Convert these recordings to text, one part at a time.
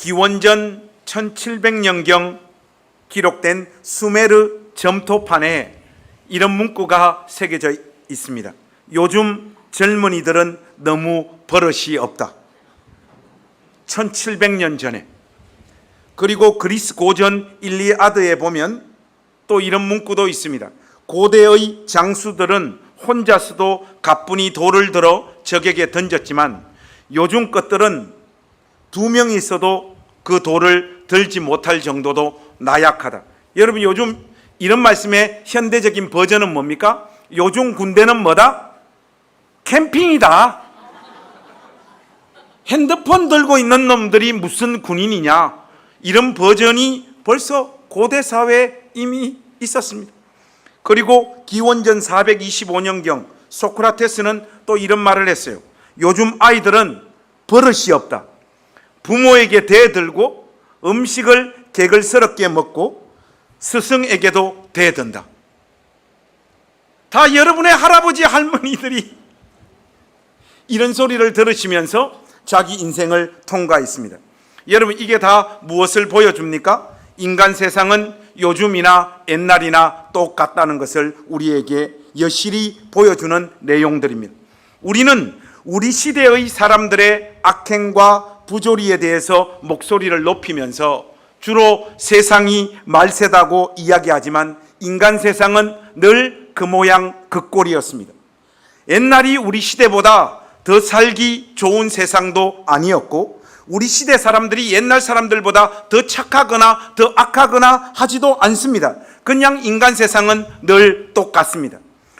기원전 1700년경 기록된 수메르 점토판에 이런 문구가 새겨져 있습니다. 요즘 젊은이들은 너무 버릇이 없다. 1700년 전에. 그리고 그리스 고전 일리아드에 보면 또 이런 문구도 있습니다. 고대의 장수들은 혼자서도 가뿐히 돌을 들어 적에게 던졌지만 요즘 것들은 두 명이 있어도 그 돌을 들지 못할 정도도 나약하다. 여러분, 요즘 이런 말씀의 현대적인 버전은 뭡니까? 요즘 군대는 뭐다? 캠핑이다. 핸드폰 들고 있는 놈들이 무슨 군인이냐? 이런 버전이 벌써 고대 사회에 이미 있었습니다. 그리고 기원전 425년경 소크라테스는 또 이런 말을 했어요. 요즘 아이들은 버릇이 없다. 부모에게 대들고 음식을 개걸스럽게 먹고 스승에게도 대든다. 다 여러분의 할아버지 할머니들이 이런 소리를 들으시면서 자기 인생을 통과했습니다. 여러분, 이게 다 무엇을 보여줍니까? 인간 세상은 요즘이나 옛날이나 똑같다는 것을 우리에게 여실히 보여주는 내용들입니다. 우리는 우리 시대의 사람들의 악행과 부조리에 대해서 목소리를 높이면서 주로 세상이 말세다고 이야기하지만 인간 세상은 늘 그 모양 그 꼴이었습니다. 옛날이 우리 시대보다 더 살기 좋은 세상도 아니었고 우리 시대 사람들이 옛날 사람들보다 더 착하거나 더 악하거나 하지도 않습니다. 그냥 인간 세상은 늘 똑같습니다.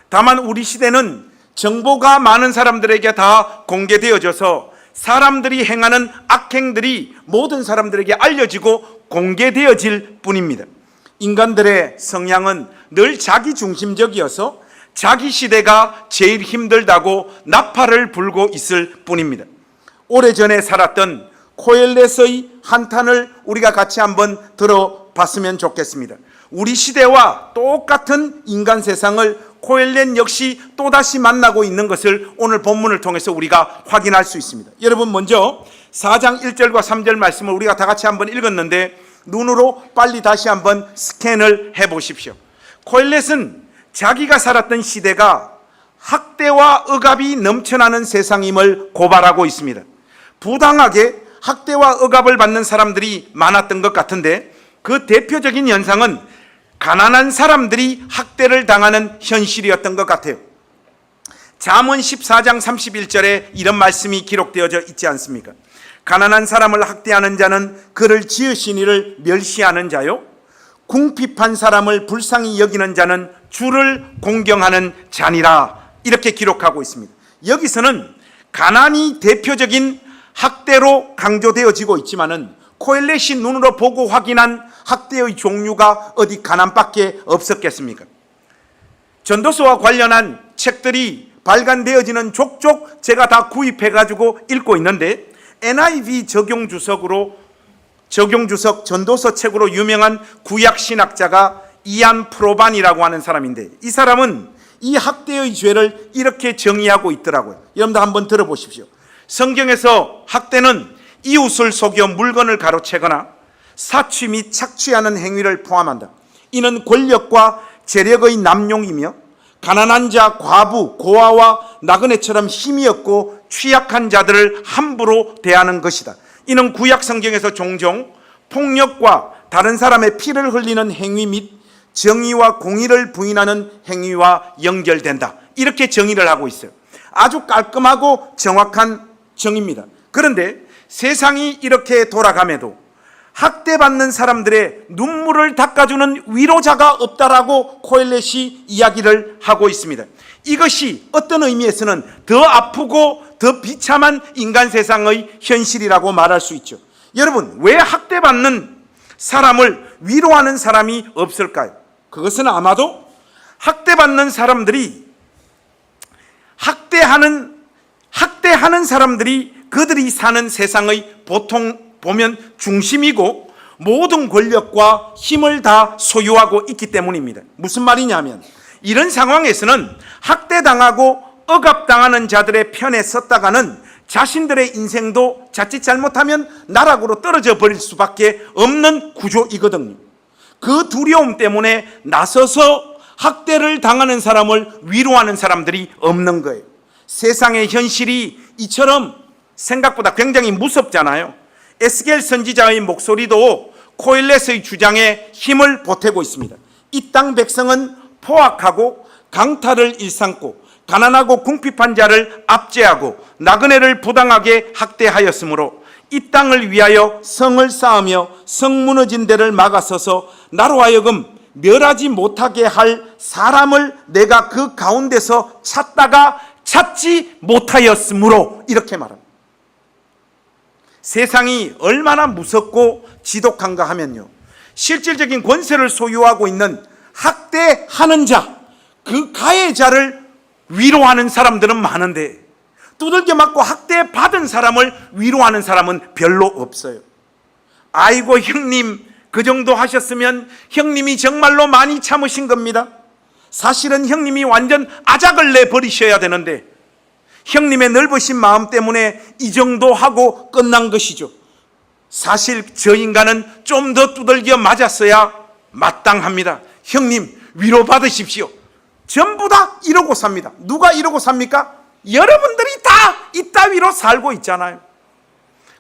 다만 우리 시대는 정보가 많은 사람들에게 다 공개되어져서 사람들이 행하는 악행들이 모든 사람들에게 알려지고 공개되어질 뿐입니다. 인간들의 성향은 늘 자기중심적이어서 자기 시대가 제일 힘들다고 나팔을 불고 있을 뿐입니다. 오래전에 살았던 코엘렛의 한탄을 우리가 같이 한번 들어봤으면 좋겠습니다. 우리 시대와 똑같은 인간 세상을 코엘렛 역시 또다시 만나고 있는 것을 오늘 본문을 통해서 우리가 확인할 수 있습니다. 여러분, 먼저 4장 1절과 3절 말씀을 우리가 다 같이 한번 읽었는데 눈으로 빨리 다시 한번 스캔을 해보십시오. 코엘렛은 자기가 살았던 시대가 학대와 억압이 넘쳐나는 세상임을 고발하고 있습니다. 부당하게 학대와 억압을 받는 사람들이 많았던 것 같은데 그 대표적인 현상은 가난한 사람들이 학대를 당하는 현실이었던 것 같아요. 잠언 14장 31절에 이런 말씀이 기록되어져 있지 않습니까? 가난한 사람을 학대하는 자는 그를 지으신 이를 멸시하는 자요, 궁핍한 사람을 불쌍히 여기는 자는 주를 공경하는 자니라, 이렇게 기록하고 있습니다. 여기서는 가난이 대표적인 학대로 강조되어지고 있지만은 코엘렛이 눈으로 보고 확인한 학대의 종류가 어디 가난밖에 없었겠습니까? 전도서와 관련한 책들이 발간되어지는 족족 제가 다 구입해가지고 읽고 있는데 NIV 적용주석 전도서 책으로 유명한 구약신학자가 이안 프로반이라고 하는 사람인데 이 사람은 이 학대의 죄를 이렇게 정의하고 있더라고요. 여러분들 한번 들어보십시오. 성경에서 학대는 이웃을 속여 물건을 가로채거나 사취 및 착취하는 행위를 포함한다. 이는 권력과 재력의 남용이며 가난한 자, 과부, 고아와 나그네처럼 힘이 없고 취약한 자들을 함부로 대하는 것이다. 이는 구약 성경에서 종종 폭력과 다른 사람의 피를 흘리는 행위 및 정의와 공의를 부인하는 행위와 연결된다. 이렇게 정의를 하고 있어요. 아주 깔끔하고 정확한 정의입니다. 그런데 세상이 이렇게 돌아감에도 학대받는 사람들의 눈물을 닦아주는 위로자가 없다라고 코엘렛이 이야기를 하고 있습니다. 이것이 어떤 의미에서는 더 아프고 더 비참한 인간 세상의 현실이라고 말할 수 있죠. 여러분, 왜 학대받는 사람을 위로하는 사람이 없을까요? 그것은 아마도 학대받는 사람들이 학대하는 사람들이 그들이 사는 세상의 보통 보면 중심이고 모든 권력과 힘을 다 소유하고 있기 때문입니다. 무슨 말이냐면 이런 상황에서는 학대당하고 억압당하는 자들의 편에 섰다가는 자신들의 인생도 자칫 잘못하면 나락으로 떨어져 버릴 수밖에 없는 구조이거든요. 그 두려움 때문에 나서서 학대를 당하는 사람을 위로하는 사람들이 없는 거예요. 세상의 현실이 이처럼 생각보다 굉장히 무섭잖아요. 에스겔 선지자의 목소리도 코엘렛의 주장에 힘을 보태고 있습니다. 이 땅 백성은 포악하고 강탈을 일삼고 가난하고 궁핍한 자를 압제하고 나그네를 부당하게 학대하였으므로 이 땅을 위하여 성을 쌓으며 성 무너진 데를 막아서서 나로 하여금 멸하지 못하게 할 사람을 내가 그 가운데서 찾다가 찾지 못하였으므로, 이렇게 말합니다. 세상이 얼마나 무섭고 지독한가 하면요, 실질적인 권세를 소유하고 있는 학대하는 자, 그 가해자를 위로하는 사람들은 많은데 두들겨 맞고 학대받은 사람을 위로하는 사람은 별로 없어요. 아이고 형님, 그 정도 하셨으면 형님이 정말로 많이 참으신 겁니다. 사실은 형님이 완전 아작을 내버리셔야 되는데 형님의 넓으신 마음 때문에 이 정도 하고 끝난 것이죠. 사실 저 인간은 좀 더 두들겨 맞았어야 마땅합니다. 형님 위로받으십시오. 전부 다 이러고 삽니다. 누가 이러고 삽니까? 여러분들이 다 이따위로 살고 있잖아요.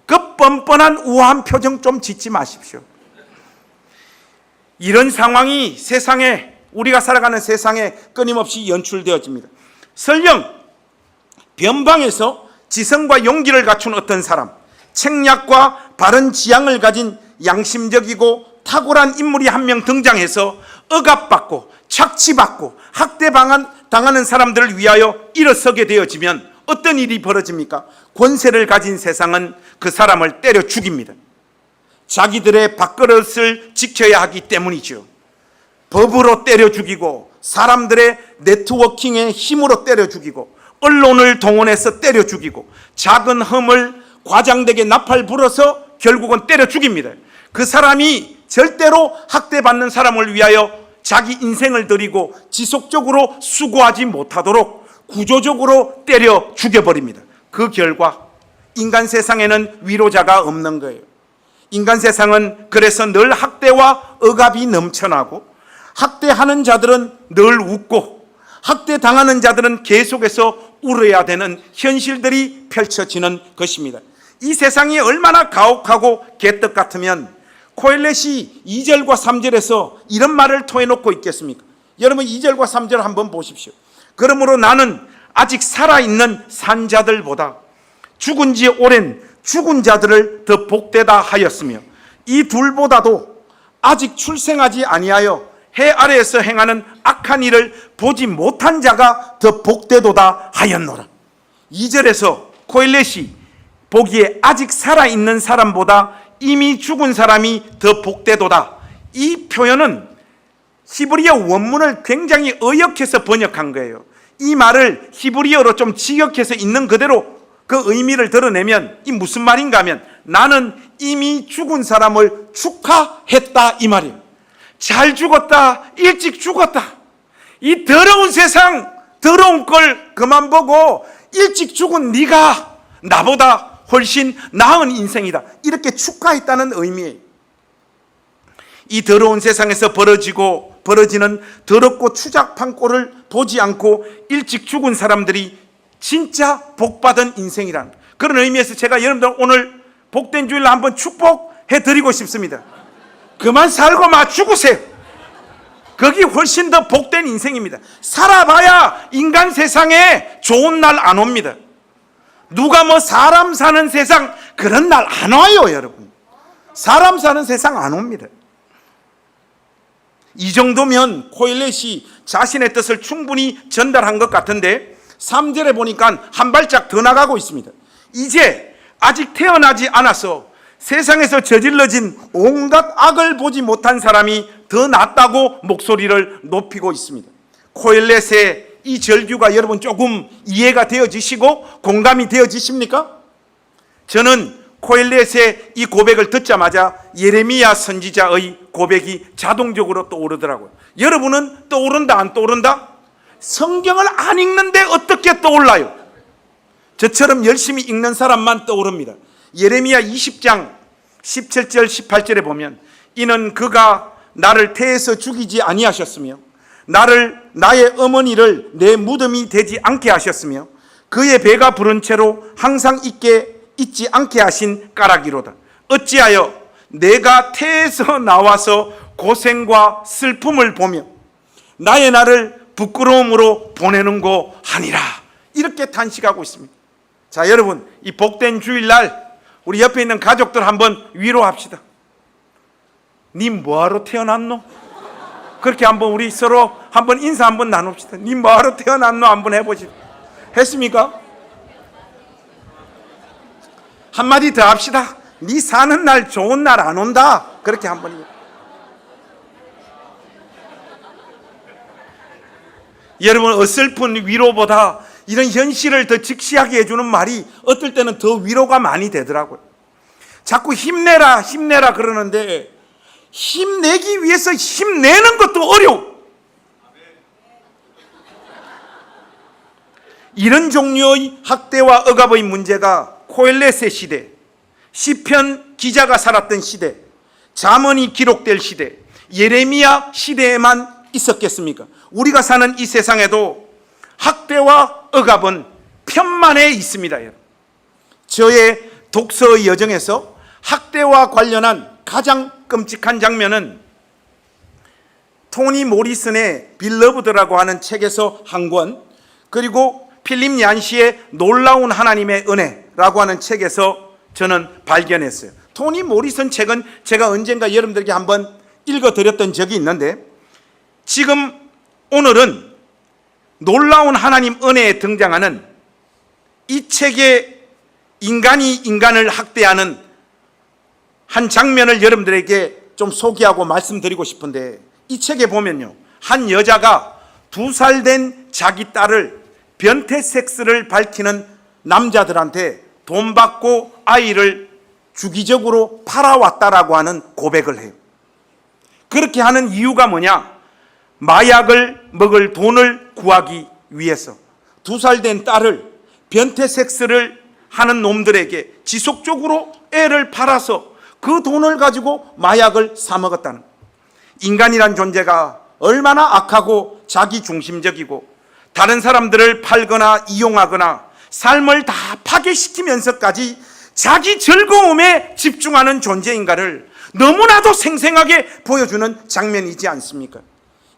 그 뻔뻔한 우아한 표정 좀 짓지 마십시오. 이런 상황이 세상에, 우리가 살아가는 세상에 끊임없이 연출되어집니다. 설령 변방에서 지성과 용기를 갖춘 어떤 사람, 책략과 바른 지향을 가진 양심적이고 탁월한 인물이 한 명 등장해서 억압받고 착취받고 학대당하는 사람들을 위하여 일어서게 되어지면 어떤 일이 벌어집니까? 권세를 가진 세상은 그 사람을 때려 죽입니다. 자기들의 밥그릇을 지켜야 하기 때문이죠. 법으로 때려 죽이고 사람들의 네트워킹의 힘으로 때려 죽이고 언론을 동원해서 때려 죽이고 작은 흠을 과장되게 나팔 불어서 결국은 때려 죽입니다. 그 사람이 절대로 학대받는 사람을 위하여 자기 인생을 들이고 지속적으로 수고하지 못하도록 구조적으로 때려 죽여버립니다. 그 결과 인간 세상에는 위로자가 없는 거예요. 인간 세상은 그래서 늘 학대와 억압이 넘쳐나고 학대하는 자들은 늘 웃고 학대당하는 자들은 계속해서 울어야 되는 현실들이 펼쳐지는 것입니다. 이 세상이 얼마나 가혹하고 개떡 같으면 코엘렛이 2절과 3절에서 이런 말을 토해놓고 있겠습니까? 여러분 2절과 3절 한번 보십시오. 그러므로 나는 아직 살아있는 산자들보다 죽은 지 오랜 죽은 자들을 더 복되다 하였으며 이 둘보다도 아직 출생하지 아니하여 해 아래에서 행하는 악한 일을 보지 못한 자가 더 복되도다 하였노라. 2절에서 코엘렛이 보기에 아직 살아있는 사람보다 이미 죽은 사람이 더 복되도다, 이 표현은 히브리어 원문을 굉장히 의역해서 번역한 거예요. 이 말을 히브리어로 좀 직역해서 있는 그대로 그 의미를 드러내면 이 무슨 말인가 하면 나는 이미 죽은 사람을 축하했다, 이 말이에요. 잘 죽었다, 일찍 죽었다. 이 더러운 세상, 더러운 걸 그만 보고 일찍 죽은 네가 나보다 훨씬 나은 인생이다, 이렇게 축하했다는 의미예요. 이 더러운 세상에서 벌어지는 더럽고 추잡한 꼴을 보지 않고 일찍 죽은 사람들이 진짜 복받은 인생이란 그런 의미에서 제가 여러분들 오늘 복된 주일날 한번 축복해 드리고 싶습니다. 그만 살고 막 죽으세요. 거기 훨씬 더 복된 인생입니다. 살아봐야 인간 세상에 좋은 날 안 옵니다. 누가 뭐 사람 사는 세상 그런 날 안 와요, 여러분. 사람 사는 세상 안 옵니다. 이 정도면 코엘렛이 자신의 뜻을 충분히 전달한 것 같은데 3절에 보니까 한 발짝 더 나가고 있습니다. 이제 아직 태어나지 않아서 세상에서 저질러진 온갖 악을 보지 못한 사람이 더 낫다고 목소리를 높이고 있습니다. 코엘렛의 이 절규가 여러분 조금 이해가 되어지시고 공감이 되어지십니까? 저는 코엘렛의 이 고백을 듣자마자 예레미야 선지자의 고백이 자동적으로 떠오르더라고요. 여러분은 떠오른다 안 떠오른다? 성경을 안 읽는데 어떻게 떠올라요? 저처럼 열심히 읽는 사람만 떠오릅니다. 예레미야 20장 17절 18절에 보면 이는 그가 나를 태에서 죽이지 아니하셨으며 나의 어머니를 내 무덤이 되지 않게 하셨으며 그의 배가 부른 채로 항상 있지 않게 하신 까닭이로다. 어찌하여 내가 태에서 나와서 고생과 슬픔을 보며 나의 날을 부끄러움으로 보내는고 하니라. 이렇게 탄식하고 있습니다. 자, 여러분, 이 복된 주일날 우리 옆에 있는 가족들 한번 위로합시다. 니 뭐하러 태어났노? 그렇게 한번 우리 서로 한번 인사 한번 나눕시다. 니 뭐하러 태어났노? 한번 해보시다. 했습니까? 한마디 더 합시다. 니 사는 날 좋은 날 안 온다. 그렇게 한번. 여러분, 어설픈 위로보다 이런 현실을 더 직시하게 해주는 말이 어떨 때는 더 위로가 많이 되더라고요. 자꾸 힘내라 힘내라 그러는데 힘내기 위해서 힘내는 것도 어려워. 이런 종류의 학대와 억압의 문제가 코엘렛의 시대, 시편 기자가 살았던 시대, 잠언이 기록될 시대, 예레미야 시대에만 있었겠습니까? 우리가 사는 이 세상에도 학대와 억압은 편만에 있습니다. 저의 독서의 여정에서 학대와 관련한 가장 끔찍한 장면은 토니 모리슨의 빌러브드라고 하는 책에서 한 권, 그리고 필립 얀시의 놀라운 하나님의 은혜라고 하는 책에서 저는 발견했어요. 토니 모리슨 책은 제가 언젠가 여러분들에게 한번 읽어드렸던 적이 있는데, 지금 오늘은 놀라운 하나님 은혜에 등장하는 이 책의 인간이 인간을 학대하는 한 장면을 여러분들에게 좀 소개하고 말씀드리고 싶은데, 이 책에 보면요, 한 여자가 2살 된 자기 딸을 변태 섹스를 밝히는 남자들한테 돈 받고 아이를 주기적으로 팔아왔다라고 하는 고백을 해요. 그렇게 하는 이유가 뭐냐? 마약을 먹을 돈을 구하기 위해서 2살 된 딸을 변태 섹스를 하는 놈들에게 지속적으로 애를 팔아서 그 돈을 가지고 마약을 사 먹었다는. 인간이란 존재가 얼마나 악하고 자기중심적이고 다른 사람들을 팔거나 이용하거나 삶을 다 파괴시키면서까지 자기 즐거움에 집중하는 존재인가를 너무나도 생생하게 보여주는 장면이지 않습니까?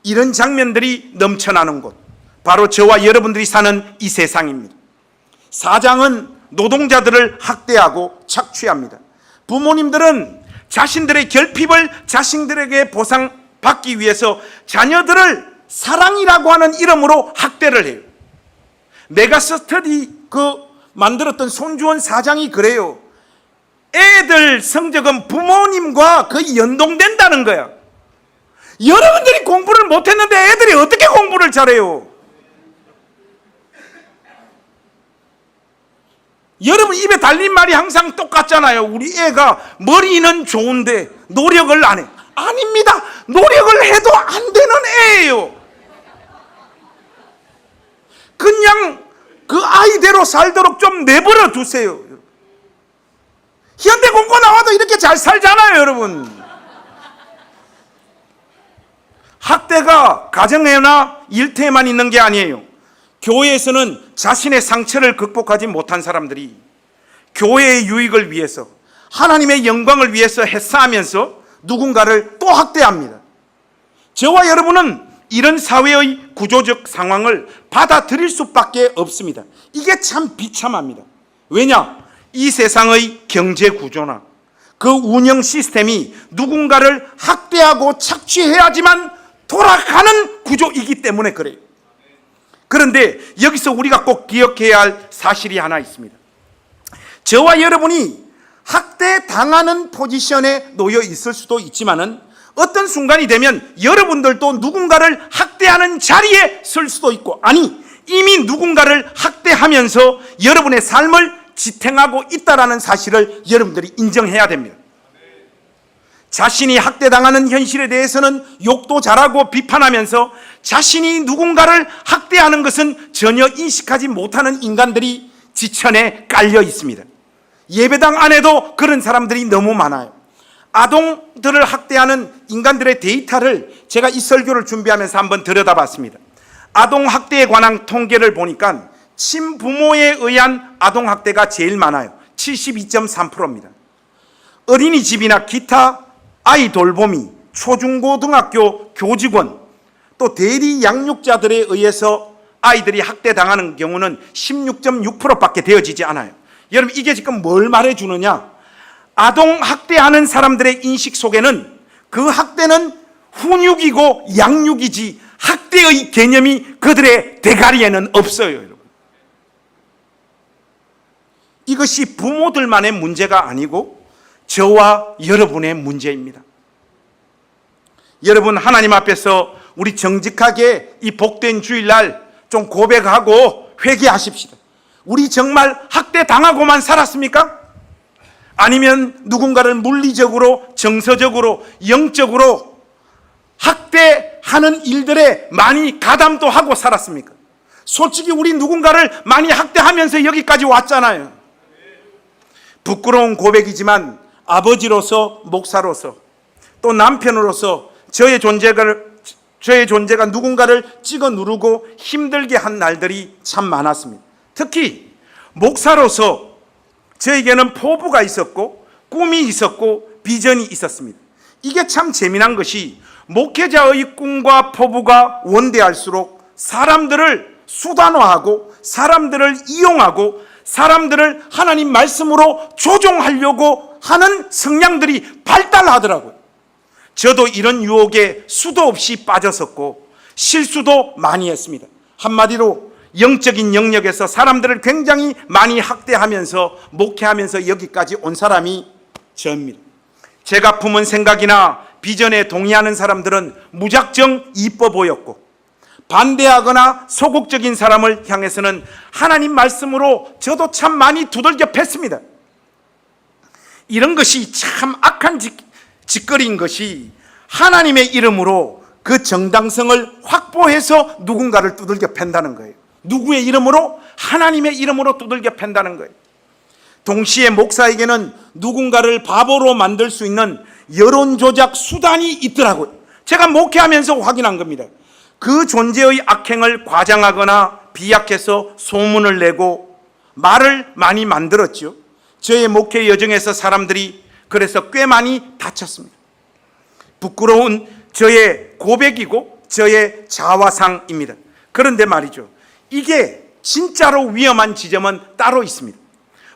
이런 장면들이 넘쳐나는 곳, 바로 저와 여러분들이 사는 이 세상입니다. 사장은 노동자들을 학대하고 착취합니다. 부모님들은 자신들의 결핍을 자신들에게 보상받기 위해서 자녀들을 사랑이라고 하는 이름으로 학대를 해요. 메가스터디 만들었던 손주원 사장이 그래요. 애들 성적은 부모님과 거의 연동된다는 거야. 여러분들이 공부를 못했는데 애들이 어떻게 공부를 잘해요? 여러분 입에 달린 말이 항상 똑같잖아요. 우리 애가 머리는 좋은데 노력을 안 해. 아닙니다. 노력을 해도 안 되는 애예요. 그냥 그 아이대로 살도록 좀 내버려 두세요. 현대 공고 나와도 이렇게 잘 살잖아요, 여러분. 학대가 가정에나 일터에만 있는 게 아니에요. 교회에서는 자신의 상처를 극복하지 못한 사람들이 교회의 유익을 위해서, 하나님의 영광을 위해서 했사하면서 누군가를 또 학대합니다. 저와 여러분은 이런 사회의 구조적 상황을 받아들일 수밖에 없습니다. 이게 참 비참합니다. 왜냐? 이 세상의 경제 구조나 그 운영 시스템이 누군가를 학대하고 착취해야지만 돌아가는 구조이기 때문에 그래요. 그런데 여기서 우리가 꼭 기억해야 할 사실이 하나 있습니다. 저와 여러분이 학대당하는 포지션에 놓여 있을 수도 있지만은 어떤 순간이 되면 여러분들도 누군가를 학대하는 자리에 설 수도 있고, 아니 이미 누군가를 학대하면서 여러분의 삶을 지탱하고 있다는 사실을 여러분들이 인정해야 됩니다. 자신이 학대당하는 현실에 대해서는 욕도 잘하고 비판하면서 자신이 누군가를 학대하는 것은 전혀 인식하지 못하는 인간들이 지천에 깔려 있습니다. 예배당 안에도 그런 사람들이 너무 많아요. 아동들을 학대하는 인간들의 데이터를 제가 이 설교를 준비하면서 한번 들여다봤습니다. 아동 학대에 관한 통계를 보니까 친부모에 의한 아동 학대가 제일 많아요. 72.3%입니다. 어린이집이나 기타 아이 돌보미, 초중고등학교 교직원, 또 대리 양육자들에 의해서 아이들이 학대당하는 경우는 16.6%밖에 되어지지 않아요. 여러분, 이게 지금 뭘 말해주느냐? 아동 학대하는 사람들의 인식 속에는 그 학대는 훈육이고 양육이지 학대의 개념이 그들의 대가리에는 없어요. 여러분, 이것이 부모들만의 문제가 아니고 저와 여러분의 문제입니다. 여러분, 하나님 앞에서 우리 정직하게 이 복된 주일날 좀 고백하고 회개하십시다. 우리 정말 학대 당하고만 살았습니까? 아니면 누군가를 물리적으로, 정서적으로, 영적으로 학대하는 일들에 많이 가담도 하고 살았습니까? 솔직히 우리 누군가를 많이 학대하면서 여기까지 왔잖아요. 부끄러운 고백이지만 아버지로서, 목사로서, 또 남편으로서 저의 존재가 누군가를 찍어 누르고 힘들게 한 날들이 참 많았습니다. 특히 목사로서 저에게는 포부가 있었고 꿈이 있었고 비전이 있었습니다. 이게 참 재미난 것이 목회자의 꿈과 포부가 원대할수록 사람들을 수단화하고 사람들을 이용하고 사람들을 하나님 말씀으로 조종하려고 하는 성향들이 발달하더라고요. 저도 이런 유혹에 수도 없이 빠졌었고 실수도 많이 했습니다. 한마디로 영적인 영역에서 사람들을 굉장히 많이 학대하면서 목회하면서 여기까지 온 사람이 저입니다. 제가 품은 생각이나 비전에 동의하는 사람들은 무작정 이뻐 보였고, 반대하거나 소극적인 사람을 향해서는 하나님 말씀으로 저도 참 많이 두들겨 팼습니다. 이런 것이 참 악한 짓거리인 것이 하나님의 이름으로 그 정당성을 확보해서 누군가를 두들겨 팬다는 거예요. 누구의 이름으로? 하나님의 이름으로 두들겨 팬다는 거예요. 동시에 목사에게는 누군가를 바보로 만들 수 있는 여론 조작 수단이 있더라고요. 제가 목회하면서 확인한 겁니다. 그 존재의 악행을 과장하거나 비약해서 소문을 내고 말을 많이 만들었죠. 저의 목회 여정에서 사람들이 그래서 꽤 많이 다쳤습니다. 부끄러운 저의 고백이고 저의 자화상입니다. 그런데 말이죠, 이게 진짜로 위험한 지점은 따로 있습니다.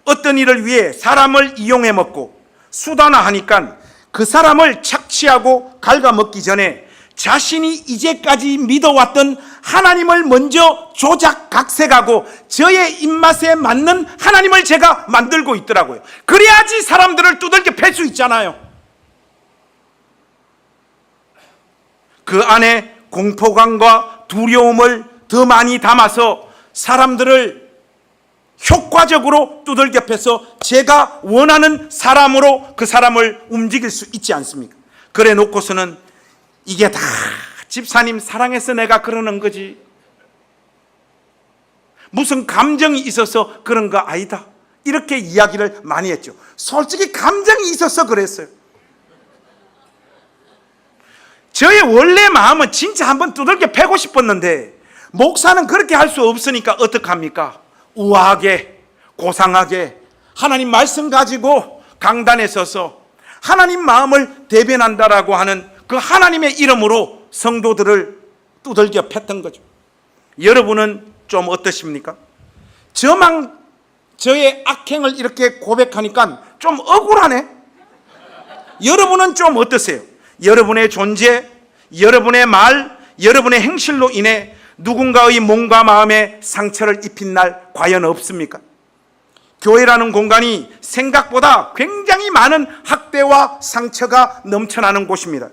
어떤 일을 위해 사람을 이용해 먹고 수단화하니까 그 사람을 착취하고 갉아먹기 전에 자신이 이제까지 믿어왔던 하나님을 먼저 조작각색하고 저의 입맛에 맞는 하나님을 제가 만들고 있더라고요. 그래야지 사람들을 두들겨 팰 수 있잖아요. 그 안에 공포감과 두려움을 더 많이 담아서 사람들을 효과적으로 두들겨 패서 제가 원하는 사람으로 그 사람을 움직일 수 있지 않습니까? 그래 놓고서는 이게 다 집사님 사랑해서 내가 그러는 거지, 무슨 감정이 있어서 그런 거 아니다, 이렇게 이야기를 많이 했죠. 솔직히 감정이 있어서 그랬어요. 저의 원래 마음은 진짜 한번 두들겨 패고 싶었는데 목사는 그렇게 할 수 없으니까 어떡합니까? 우아하게 고상하게 하나님 말씀 가지고 강단에 서서 하나님 마음을 대변한다라고 하는 그 하나님의 이름으로 성도들을 두들겨 팼던 거죠. 여러분은 좀 어떠십니까? 저만 저의 악행을 이렇게 고백하니까 좀 억울하네. 여러분은 좀 어떠세요? 여러분의 존재, 여러분의 말, 여러분의 행실로 인해 누군가의 몸과 마음에 상처를 입힌 날 과연 없습니까? 교회라는 공간이 생각보다 굉장히 많은 학대와 상처가 넘쳐나는 곳입니다.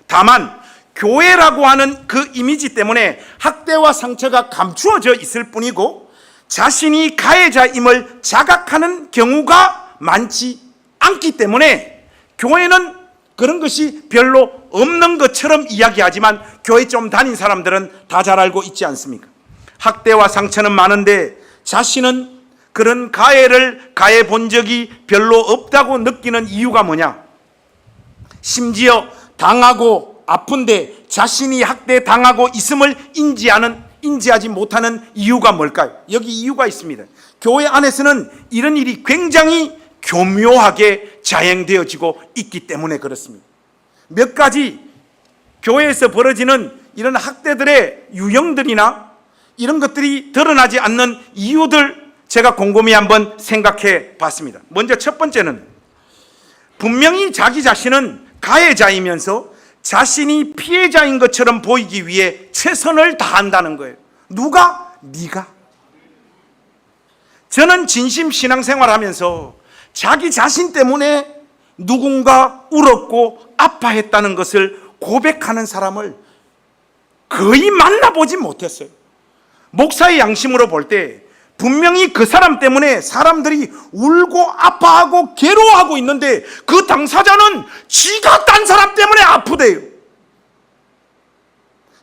다만 교회라고 하는 그 이미지 때문에 학대와 상처가 감추어져 있을 뿐이고 자신이 가해자임을 자각하는 경우가 많지 않기 때문에 교회는 그런 것이 별로 없는 것처럼 이야기하지만 교회 좀 다닌 사람들은 다 잘 알고 있지 않습니까? 학대와 상처는 많은데 자신은 그런 가해를 가해 본 적이 별로 없다고 느끼는 이유가 뭐냐? 심지어 당하고 아픈데 자신이 학대당하고 있음을 인지하지 못하는 이유가 뭘까요? 여기 이유가 있습니다. 교회 안에서는 이런 일이 굉장히 교묘하게 자행되어지고 있기 때문에 그렇습니다. 몇 가지 교회에서 벌어지는 이런 학대들의 유형들이나 이런 것들이 드러나지 않는 이유들 제가 곰곰이 한번 생각해 봤습니다. 먼저 첫 번째는 분명히 자기 자신은 가해자이면서 자신이 피해자인 것처럼 보이기 위해 최선을 다한다는 거예요. 누가? 네가. 저는 진심 신앙생활하면서 자기 자신 때문에 누군가 울었고 아파했다는 것을 고백하는 사람을 거의 만나보지 못했어요. 목사의 양심으로 볼 때 분명히 그 사람 때문에 사람들이 울고 아파하고 괴로워하고 있는데 그 당사자는 지가 딴 사람 때문에 아프대요.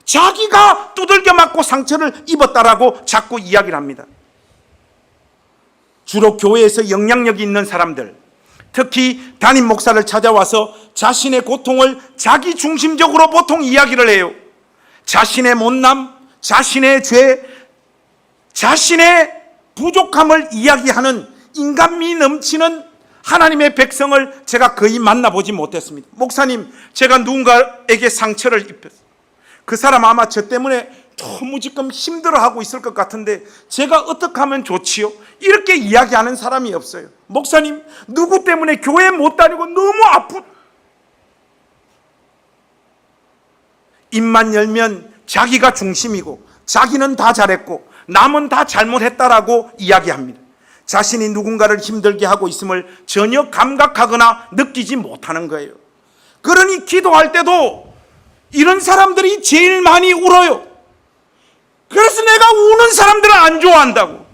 자기가 두들겨 맞고 상처를 입었다라고 자꾸 이야기를 합니다. 주로 교회에서 영향력이 있는 사람들, 특히 담임 목사를 찾아와서 자신의 고통을 자기 중심적으로 보통 이야기를 해요. 자신의 못남, 자신의 죄, 자신의 부족함을 이야기하는 인간미 넘치는 하나님의 백성을 제가 거의 만나보지 못했습니다. 목사님, 제가 누군가에게 상처를 입혔어요. 그 사람 아마 저 때문에 너무 지금 힘들어하고 있을 것 같은데 제가 어떻게 하면 좋지요? 이렇게 이야기하는 사람이 없어요. 목사님, 누구 때문에 교회 못 다니고 너무 입만 열면 자기가 중심이고 자기는 다 잘했고 남은 다 잘못했다라고 이야기합니다. 자신이 누군가를 힘들게 하고 있음을 전혀 감각하거나 느끼지 못하는 거예요. 그러니 기도할 때도 이런 사람들이 제일 많이 울어요. 그래서 내가 우는 사람들을 안 좋아한다고.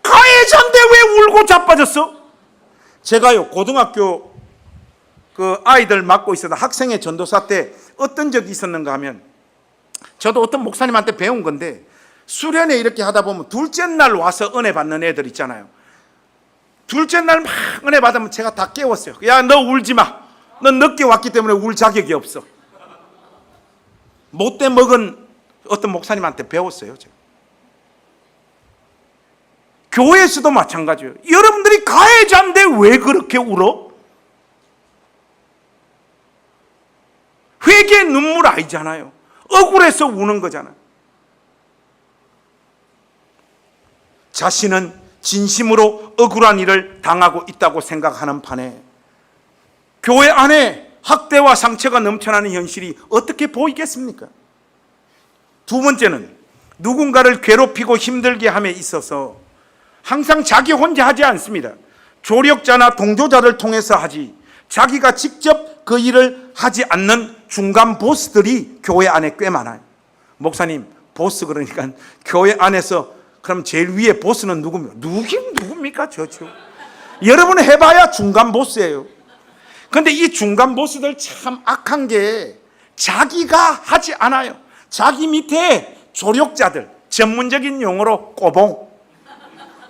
가해자인데 왜 울고 자빠졌어? 제가요 고등학교 그 아이들 맡고 있었던 학생회 전도사 때 어떤 적이 있었는가 하면, 저도 어떤 목사님한테 배운 건데, 수련회 이렇게 하다 보면 둘째 날 와서 은혜 받는 애들 있잖아요. 둘째 날 막 은혜 받으면 제가 다 깨웠어요. 야, 너 울지 마. 너 늦게 왔기 때문에 울 자격이 없어. 못돼 먹은 어떤 목사님한테 배웠어요, 제가. 교회에서도 마찬가지예요. 여러분들이 가해자인데 왜 그렇게 울어? 회개의 눈물 아니잖아요. 억울해서 우는 거잖아요. 자신은 진심으로 억울한 일을 당하고 있다고 생각하는 판에 교회 안에 학대와 상처가 넘쳐나는 현실이 어떻게 보이겠습니까? 두 번째는 누군가를 괴롭히고 힘들게 함에 있어서 항상 자기 혼자 하지 않습니다. 조력자나 동조자를 통해서 하지, 자기가 직접 그 일을 하지 않는 중간 보스들이 교회 안에 꽤 많아요. 목사님, 보스 그러니까 교회 안에서 그럼 제일 위에 보스는 누굽니까? 저죠. 여러분 해봐야 중간 보스예요. 근데 이 중간 보스들 참 악한 게 자기가 하지 않아요. 자기 밑에 조력자들, 전문적인 용어로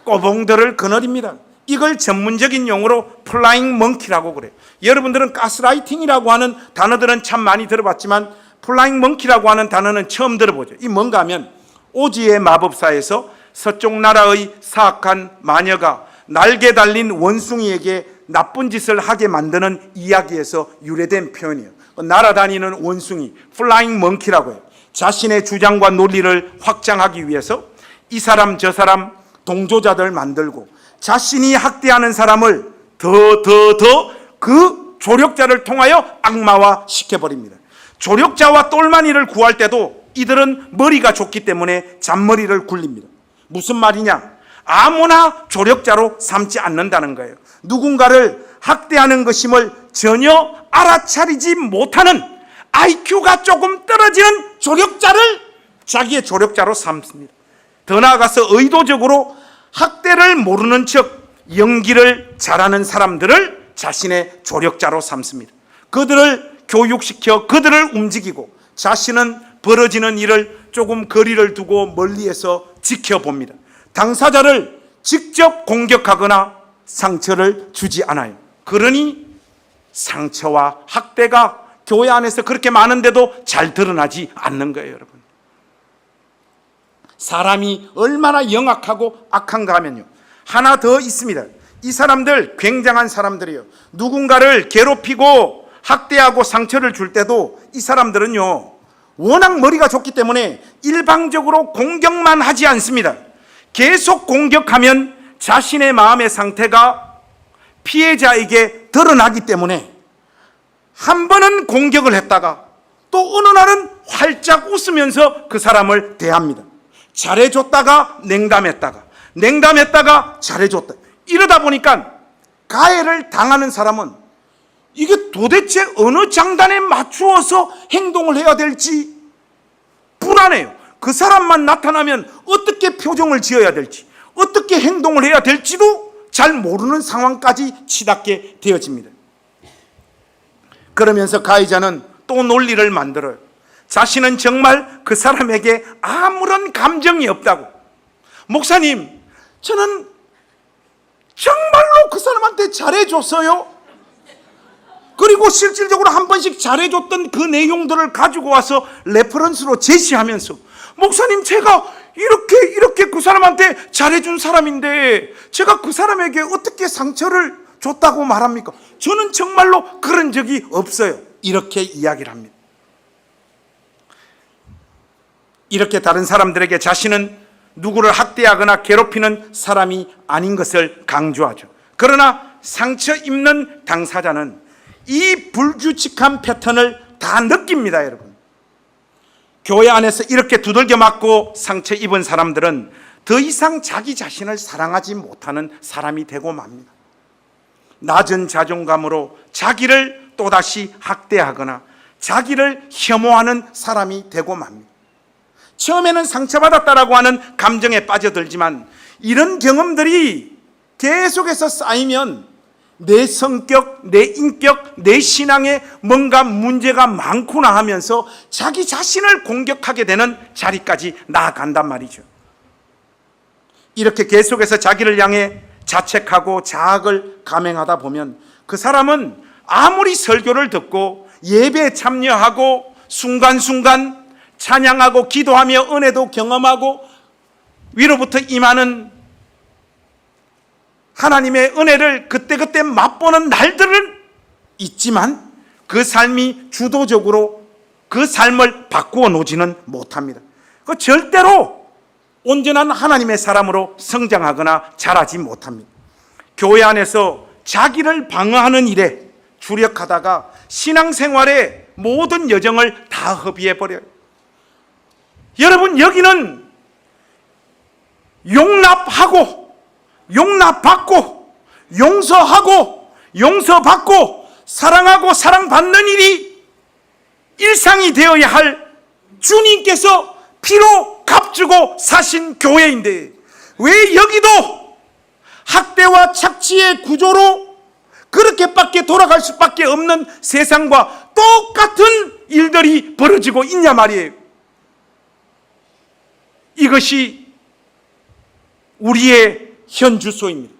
꼬봉들을 거느립니다. 이걸 전문적인 용어로 플라잉 멍키라고 그래요. 여러분들은 가스라이팅이라고 하는 단어들은 참 많이 들어봤지만 플라잉 멍키라고 하는 단어는 처음 들어보죠. 이 뭔가 하면 오지의 마법사에서 서쪽 나라의 사악한 마녀가 날개 달린 원숭이에게 나쁜 짓을 하게 만드는 이야기에서 유래된 표현이에요. 날아다니는 원숭이, 플라잉 멍키라고 해요. 자신의 주장과 논리를 확장하기 위해서 이 사람 저 사람 동조자들 만들고 자신이 학대하는 사람을 더 그 조력자를 통하여 악마화 시켜버립니다. 조력자와 똘마니를 구할 때도 이들은 머리가 좋기 때문에 잔머리를 굴립니다. 무슨 말이냐? 아무나 조력자로 삼지 않는다는 거예요. 누군가를 학대하는 것임을 전혀 알아차리지 못하는 IQ가 조금 떨어지는 조력자를 자기의 조력자로 삼습니다. 더 나아가서 의도적으로 학대를 모르는 척 연기를 잘하는 사람들을 자신의 조력자로 삼습니다. 그들을 교육시켜 그들을 움직이고 자신은 벌어지는 일을 조금 거리를 두고 멀리에서 지켜봅니다. 당사자를 직접 공격하거나 상처를 주지 않아요. 그러니 상처와 학대가 교회 안에서 그렇게 많은데도 잘 드러나지 않는 거예요, 여러분. 사람이 얼마나 영악하고 악한가 하면요, 하나 더 있습니다. 이 사람들 굉장한 사람들이에요. 누군가를 괴롭히고 학대하고 상처를 줄 때도 이 사람들은요, 워낙 머리가 좋기 때문에 일방적으로 공격만 하지 않습니다. 계속 공격하면 자신의 마음의 상태가 피해자에게 드러나기 때문에 한 번은 공격을 했다가 또 어느 날은 활짝 웃으면서 그 사람을 대합니다. 잘해줬다가 냉담했다가, 냉담했다가 잘해줬다. 이러다 보니까 가해를 당하는 사람은 이게 도대체 어느 장단에 맞추어서 행동을 해야 될지 불안해요. 그 사람만 나타나면 어떻게 표정을 지어야 될지, 어떻게 행동을 해야 될지도 잘 모르는 상황까지 치닫게 되어집니다. 그러면서 가해자는 또 논리를 만들어요. 자신은 정말 그 사람에게 아무런 감정이 없다고. 목사님, 저는 정말로 그 사람한테 잘해줬어요. 그리고 실질적으로 한 번씩 잘해줬던 그 내용들을 가지고 와서 레퍼런스로 제시하면서, 목사님, 제가 이렇게 그 사람한테 잘해준 사람인데 제가 그 사람에게 어떻게 상처를 줬다고 말합니까? 저는 정말로 그런 적이 없어요. 이렇게 이야기를 합니다. 이렇게 다른 사람들에게 자신은 누구를 학대하거나 괴롭히는 사람이 아닌 것을 강조하죠. 그러나 상처 입는 당사자는 이 불규칙한 패턴을 다 느낍니다, 여러분. 교회 안에서 이렇게 두들겨 맞고 상처 입은 사람들은 더 이상 자기 자신을 사랑하지 못하는 사람이 되고 맙니다. 낮은 자존감으로 자기를 또다시 학대하거나 자기를 혐오하는 사람이 되고 맙니다. 처음에는 상처받았다라고 하는 감정에 빠져들지만 이런 경험들이 계속해서 쌓이면 내 성격, 내 인격, 내 신앙에 뭔가 문제가 많구나 하면서 자기 자신을 공격하게 되는 자리까지 나아간단 말이죠. 이렇게 계속해서 자기를 향해 자책하고 자학을 감행하다 보면 그 사람은 아무리 설교를 듣고 예배에 참여하고 순간순간 찬양하고 기도하며 은혜도 경험하고 위로부터 임하는 하나님의 은혜를 그때그때 맛보는 날들은 있지만 그 삶이 주도적으로 그 삶을 바꾸어 놓지는 못합니다. 그 절대로 온전한 하나님의 사람으로 성장하거나 자라지 못합니다. 교회 안에서 자기를 방어하는 일에 주력하다가 신앙생활의 모든 여정을 다 허비해버려요. 여러분, 여기는 용납하고 용납받고 용서하고 용서받고 사랑하고 사랑받는 일이 일상이 되어야 할 주님께서 피로 값주고 사신 교회인데 왜 여기도 학대와 착취의 구조로 그렇게밖에 돌아갈 수밖에 없는 세상과 똑같은 일들이 벌어지고 있냐 말이에요. 이것이 우리의 현 주소입니다.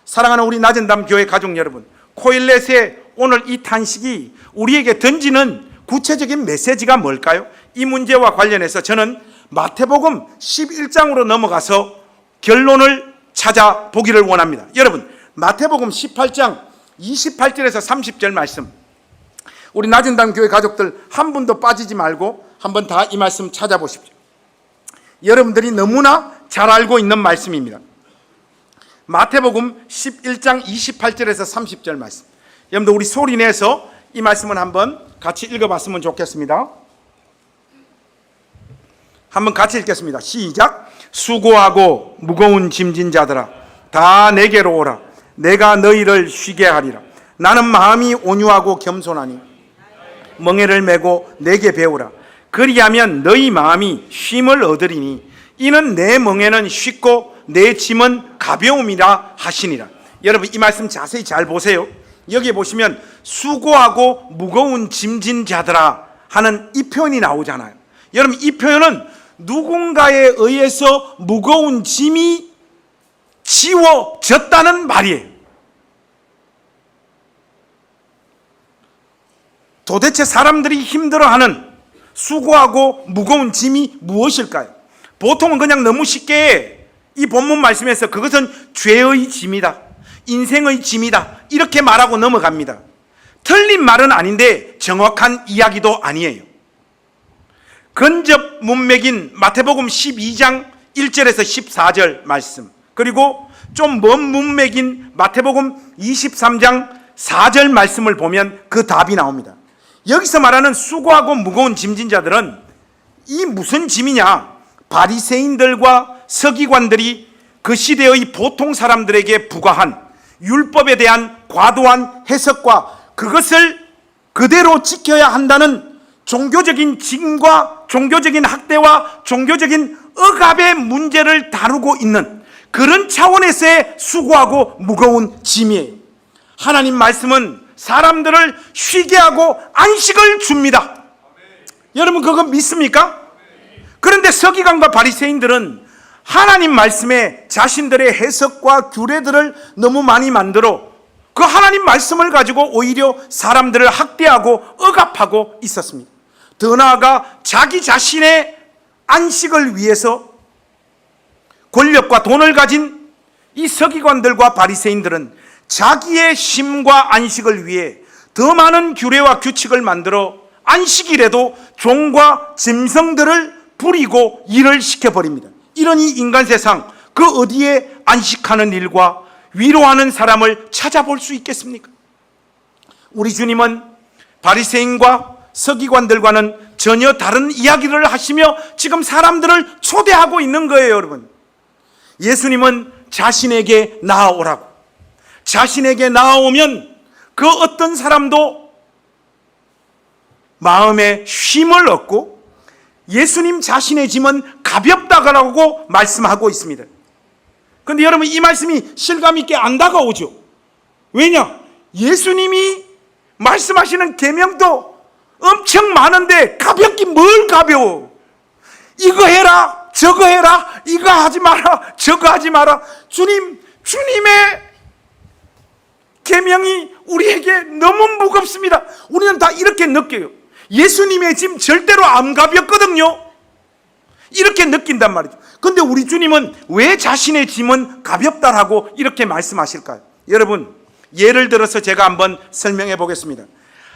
사랑하는 우리 낮은담 교회 가족 여러분, 코일렛의 오늘 이 탄식이 우리에게 던지는 구체적인 메시지가 뭘까요? 이 문제와 관련해서 저는 마태복음 11장으로 넘어가서 결론을 찾아보기를 원합니다. 여러분, 마태복음 18장 28절에서 30절 말씀, 우리 낮은담 교회 가족들 한 분도 빠지지 말고 한번 다 이 말씀 찾아보십시오. 여러분들이 너무나 잘 알고 있는 말씀입니다. 마태복음 11장 28절에서 30절 말씀, 여러분들 우리 소리내서 이 말씀을 한번 같이 읽어봤으면 좋겠습니다. 한번 같이 읽겠습니다. 시작. 수고하고 무거운 짐진 자들아 다 내게로 오라. 내가 너희를 쉬게 하리라. 나는 마음이 온유하고 겸손하니 멍에를 메고 내게 배우라. 그리하면 너희 마음이 쉼을 얻으리니 이는 내 멍에는 쉽고 내 짐은 가벼움이라 하시니라. 여러분, 이 말씀 자세히 잘 보세요. 여기 보시면 수고하고 무거운 짐진 자들아 하는 이 표현이 나오잖아요. 여러분, 이 표현은 누군가에 의해서 무거운 짐이 지워졌다는 말이에요. 도대체 사람들이 힘들어하는 수고하고 무거운 짐이 무엇일까요? 보통은 그냥 너무 쉽게 이 본문 말씀에서 그것은 죄의 짐이다, 인생의 짐이다, 이렇게 말하고 넘어갑니다. 틀린 말은 아닌데 정확한 이야기도 아니에요. 근접 문맥인 마태복음 12장 1절에서 14절 말씀, 그리고 좀 먼 문맥인 마태복음 23장 4절 말씀을 보면 그 답이 나옵니다. 여기서 말하는 수고하고 무거운 짐진 자들은 이 무슨 짐이냐? 바리새인들과 서기관들이 그 시대의 보통 사람들에게 부과한 율법에 대한 과도한 해석과 그것을 그대로 지켜야 한다는 종교적인 짐과 종교적인 학대와 종교적인 억압의 문제를 다루고 있는 그런 차원에서의 수고하고 무거운 짐이에요. 하나님 말씀은 사람들을 쉬게 하고 안식을 줍니다. 여러분 그거 믿습니까? 그런데 서기관과 바리새인들은 하나님 말씀에 자신들의 해석과 규례들을 너무 많이 만들어 그 하나님 말씀을 가지고 오히려 사람들을 학대하고 억압하고 있었습니다. 더 나아가 자기 자신의 안식을 위해서 권력과 돈을 가진 이 서기관들과 바리새인들은 자기의 쉼과 안식을 위해 더 많은 규례와 규칙을 만들어 안식일에도 종과 짐승들을 부리고 일을 시켜버립니다. 이러니 인간 세상 그 어디에 안식하는 일과 위로하는 사람을 찾아볼 수 있겠습니까? 우리 주님은 바리새인과 서기관들과는 전혀 다른 이야기를 하시며 지금 사람들을 초대하고 있는 거예요, 여러분. 예수님은 자신에게 나아오라고, 자신에게 나아오면 그 어떤 사람도 마음에 쉼을 얻고 예수님 자신의 짐은 가볍다고 말씀하고 있습니다. 그런데 여러분 이 말씀이 실감 있게 안 다가오죠. 왜냐? 예수님이 말씀하시는 계명도 엄청 많은데 가볍긴 뭘 가벼워? 이거 해라, 저거 해라, 이거 하지 마라, 저거 하지 마라. 주님의 계명이 우리에게 너무 무겁습니다. 우리는 다 이렇게 느껴요. 예수님의 짐 절대로 안 가볍거든요. 이렇게 느낀단 말이죠. 그런데 우리 주님은 왜 자신의 짐은 가볍다라고 이렇게 말씀하실까요? 여러분, 예를 들어서 제가 한번 설명해 보겠습니다.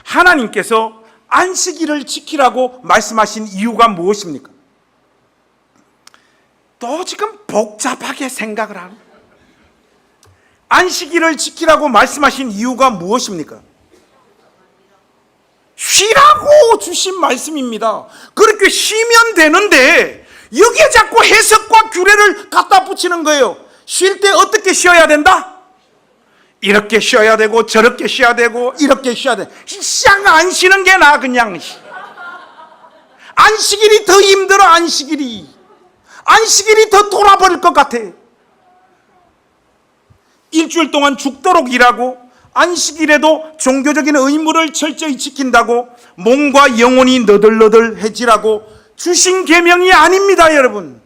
하나님께서 안식일을 지키라고 말씀하신 이유가 무엇입니까? 또 지금 복잡하게 생각을 하는, 안식일을 지키라고 말씀하신 이유가 무엇입니까? 쉬라고 주신 말씀입니다. 그렇게 쉬면 되는데 여기에 자꾸 해석과 규례를 갖다 붙이는 거예요. 쉴 때 어떻게 쉬어야 된다? 이렇게 쉬어야 되고 저렇게 쉬어야 되고 이렇게 쉬어야 돼. 쌍 안 쉬는 게 나아. 그냥 안식일이 더 힘들어. 안식일이 더 돌아버릴 것 같아. 일주일 동안 죽도록 일하고 안식일에도 종교적인 의무를 철저히 지킨다고 몸과 영혼이 너덜너덜해지라고 주신 계명이 아닙니다, 여러분.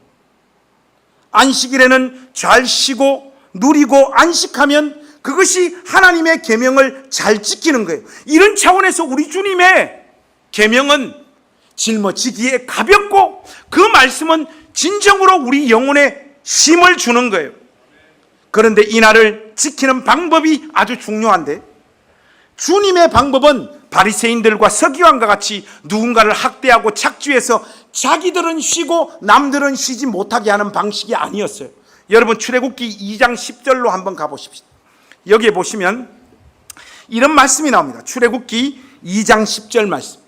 안식일에는 잘 쉬고 누리고 안식하면 그것이 하나님의 계명을 잘 지키는 거예요. 이런 차원에서 우리 주님의 계명은 짊어지기에 가볍고 그 말씀은 진정으로 우리 영혼에 쉼을 주는 거예요. 그런데 이날을 지키는 방법이 아주 중요한데, 주님의 방법은 바리새인들과 서기관과 같이 누군가를 학대하고 착취해서 자기들은 쉬고 남들은 쉬지 못하게 하는 방식이 아니었어요. 여러분 출애굽기 2장 10절로 한번 가보십시오. 여기에 보시면 이런 말씀이 나옵니다. 출애굽기 2장 10절 말씀.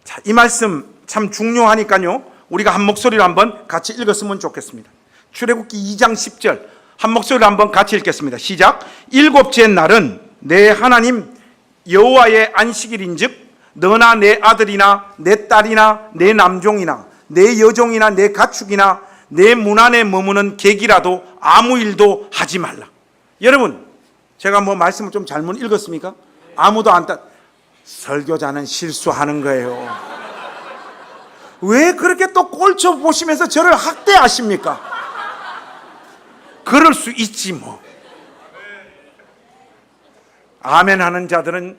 자, 이 말씀 참 중요하니까요, 우리가 한 목소리로 한번 같이 읽었으면 좋겠습니다. 출애굽기 2장 10절 한 목소리로 한번 같이 읽겠습니다. 시작. 일곱째 날은 내 하나님 여호와의 안식일인즉 너나 내 아들이나 내 딸이나 내 남종이나 내 여종이나 내 가축이나 내 문 안에 머무는 객이라도 아무 일도 하지 말라. 여러분, 제가 뭐 말씀을 좀 잘못 읽었습니까? 아무도 안 설교자는 실수하는 거예요. 왜 그렇게 또 꼴쳐 보시면서 저를 학대하십니까? 그럴 수 있지 뭐. 아멘 하는 자들은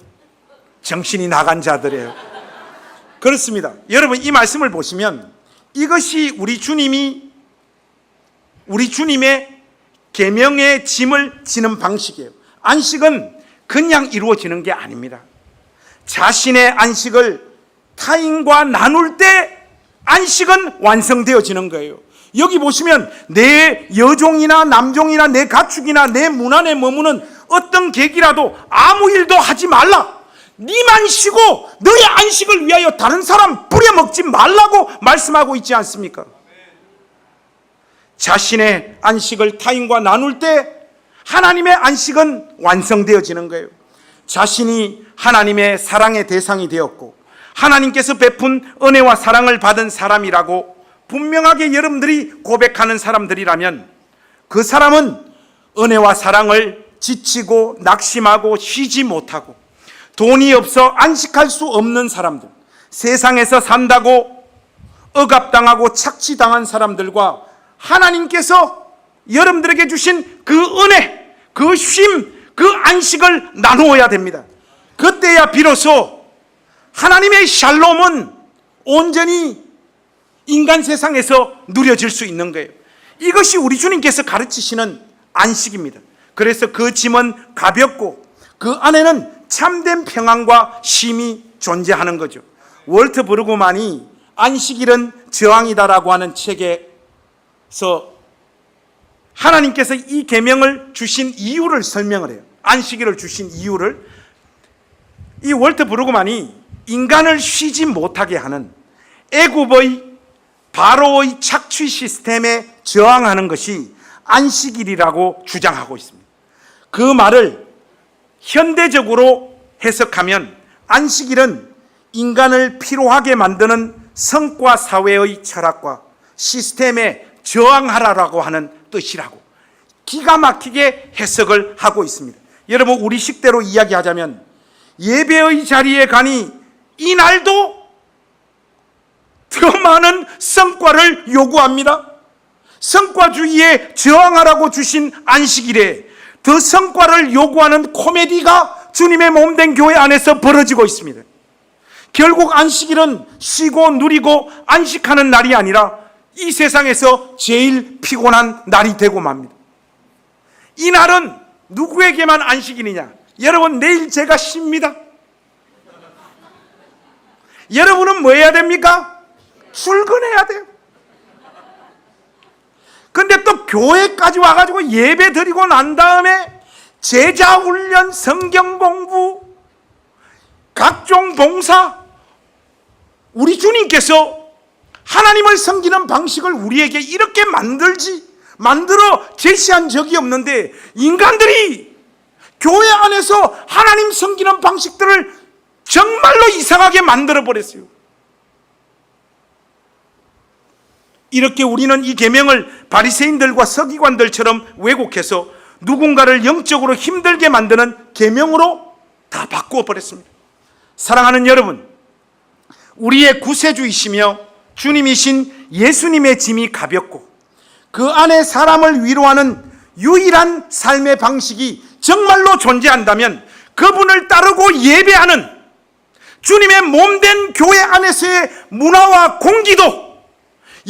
정신이 나간 자들이에요. 그렇습니다. 여러분, 이 말씀을 보시면 이것이 우리 주님의 계명의 짐을 지는 방식이에요. 안식은 그냥 이루어지는 게 아닙니다. 자신의 안식을 타인과 나눌 때 안식은 완성되어지는 거예요. 여기 보시면 내 여종이나 남종이나 내 가축이나 내 문 안에 머무는 어떤 객이라도 아무 일도 하지 말라. 니만 쉬고 너의 안식을 위하여 다른 사람 부려먹지 말라고 말씀하고 있지 않습니까? 자신의 안식을 타인과 나눌 때 하나님의 안식은 완성되어지는 거예요. 자신이 하나님의 사랑의 대상이 되었고 하나님께서 베푼 은혜와 사랑을 받은 사람이라고 분명하게 여러분들이 고백하는 사람들이라면 그 사람은 은혜와 사랑을 지치고 낙심하고 쉬지 못하고 돈이 없어 안식할 수 없는 사람들, 세상에서 산다고 억압당하고 착취당한 사람들과 하나님께서 여러분들에게 주신 그 은혜, 그 쉼, 그 안식을 나누어야 됩니다. 그때야 비로소 하나님의 샬롬은 온전히 인간 세상에서 누려질 수 있는 거예요. 이것이 우리 주님께서 가르치시는 안식입니다. 그래서 그 짐은 가볍고 그 안에는 참된 평안과 쉼이 존재하는 거죠. 월트 브루그만이 안식일은 저항이다라고 하는 책에서 하나님께서 이 계명을 주신 이유를 설명을 해요. 안식일을 주신 이유를. 이 월트 브루그만이 인간을 쉬지 못하게 하는 애굽의 바로의 착취 시스템에 저항하는 것이 안식일이라고 주장하고 있습니다. 그 말을 현대적으로 해석하면 안식일은 인간을 피로하게 만드는 성과 사회의 철학과 시스템에 저항하라라고 하는 뜻이라고 기가 막히게 해석을 하고 있습니다. 여러분, 우리 식대로 이야기하자면 예배의 자리에 가니 이날도 더 많은 성과를 요구합니다. 성과주의에 저항하라고 주신 안식일에 더 성과를 요구하는 코미디가 주님의 몸된 교회 안에서 벌어지고 있습니다. 결국 안식일은 쉬고 누리고 안식하는 날이 아니라 이 세상에서 제일 피곤한 날이 되고 맙니다. 이 날은 누구에게만 안식일이냐? 여러분, 내일 제가 쉽니다. 여러분은 뭐 해야 됩니까? 출근해야 돼요. 근데 또 교회까지 와가지고 예배 드리고 난 다음에 제자 훈련, 성경 공부, 각종 봉사, 우리 주님께서 하나님을 섬기는 방식을 우리에게 이렇게 만들어 제시한 적이 없는데 인간들이 교회 안에서 하나님 섬기는 방식들을 정말로 이상하게 만들어 버렸어요. 이렇게 우리는 이 계명을 바리새인들과 서기관들처럼 왜곡해서 누군가를 영적으로 힘들게 만드는 계명으로 다 바꾸어 버렸습니다. 사랑하는 여러분, 우리의 구세주이시며 주님이신 예수님의 짐이 가볍고 그 안에 사람을 위로하는 유일한 삶의 방식이 정말로 존재한다면 그분을 따르고 예배하는 주님의 몸된 교회 안에서의 문화와 공기도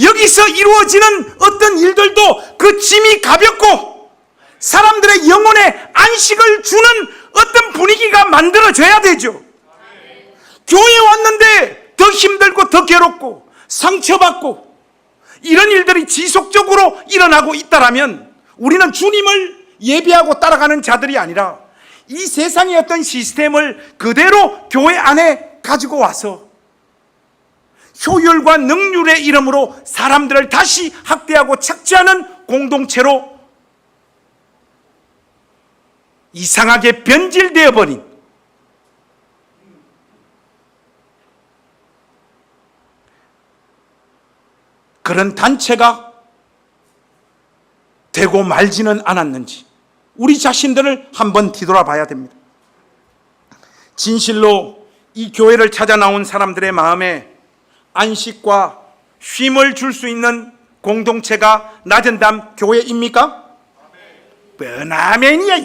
여기서 이루어지는 어떤 일들도 그 짐이 가볍고 사람들의 영혼에 안식을 주는 어떤 분위기가 만들어져야 되죠. 교회에 왔는데 더 힘들고 더 괴롭고 상처받고 이런 일들이 지속적으로 일어나고 있다라면 우리는 주님을 예배하고 따라가는 자들이 아니라 이 세상의 어떤 시스템을 그대로 교회 안에 가지고 와서 효율과 능률의 이름으로 사람들을 다시 학대하고 착취하는 공동체로 이상하게 변질되어 버린 그런 단체가 되고 말지는 않았는지 우리 자신들을 한번 뒤돌아봐야 됩니다. 진실로 이 교회를 찾아 나온 사람들의 마음에 안식과 쉼을 줄 수 있는 공동체가 낮은 담 교회입니까? 뻔아멘이야.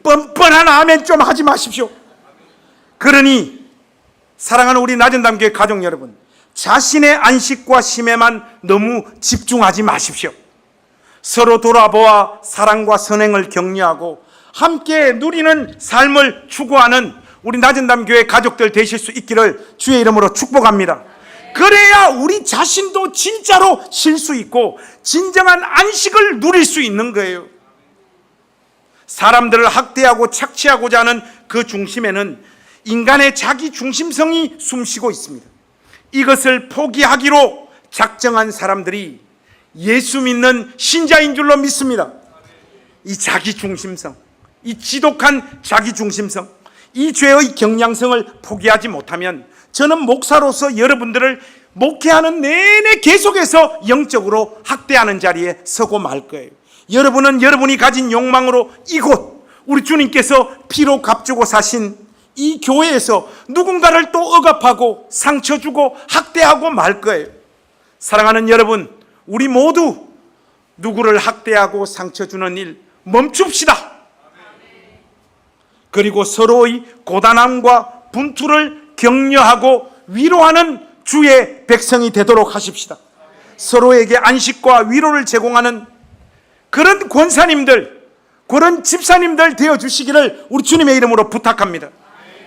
뻔뻔한 아멘 좀 하지 마십시오. 그러니 사랑하는 우리 낮은담교회 가족 여러분, 자신의 안식과 쉼에만 너무 집중하지 마십시오. 서로 돌아보아 사랑과 선행을 격려하고 함께 누리는 삶을 추구하는 우리 낮은담교회 가족들 되실 수 있기를 주의 이름으로 축복합니다. 그래야 우리 자신도 진짜로 쉴 수 있고 진정한 안식을 누릴 수 있는 거예요. 사람들을 학대하고 착취하고자 하는 그 중심에는 인간의 자기 중심성이 숨쉬고 있습니다. 이것을 포기하기로 작정한 사람들이 예수 믿는 신자인 줄로 믿습니다. 이 자기 중심성, 이 지독한 자기 중심성, 이 죄의 경향성을 포기하지 못하면 저는 목사로서 여러분들을 목회하는 내내 계속해서 영적으로 학대하는 자리에 서고 말 거예요. 여러분은 여러분이 가진 욕망으로 이곳 우리 주님께서 피로 값주고 사신 이 교회에서 누군가를 또 억압하고 상처 주고 학대하고 말 거예요. 사랑하는 여러분, 우리 모두 누구를 학대하고 상처 주는 일 멈춥시다. 그리고 서로의 고단함과 분투를 격려하고 위로하는 주의 백성이 되도록 하십시다. 서로에게 안식과 위로를 제공하는 그런 권사님들, 그런 집사님들 되어주시기를 우리 주님의 이름으로 부탁합니다.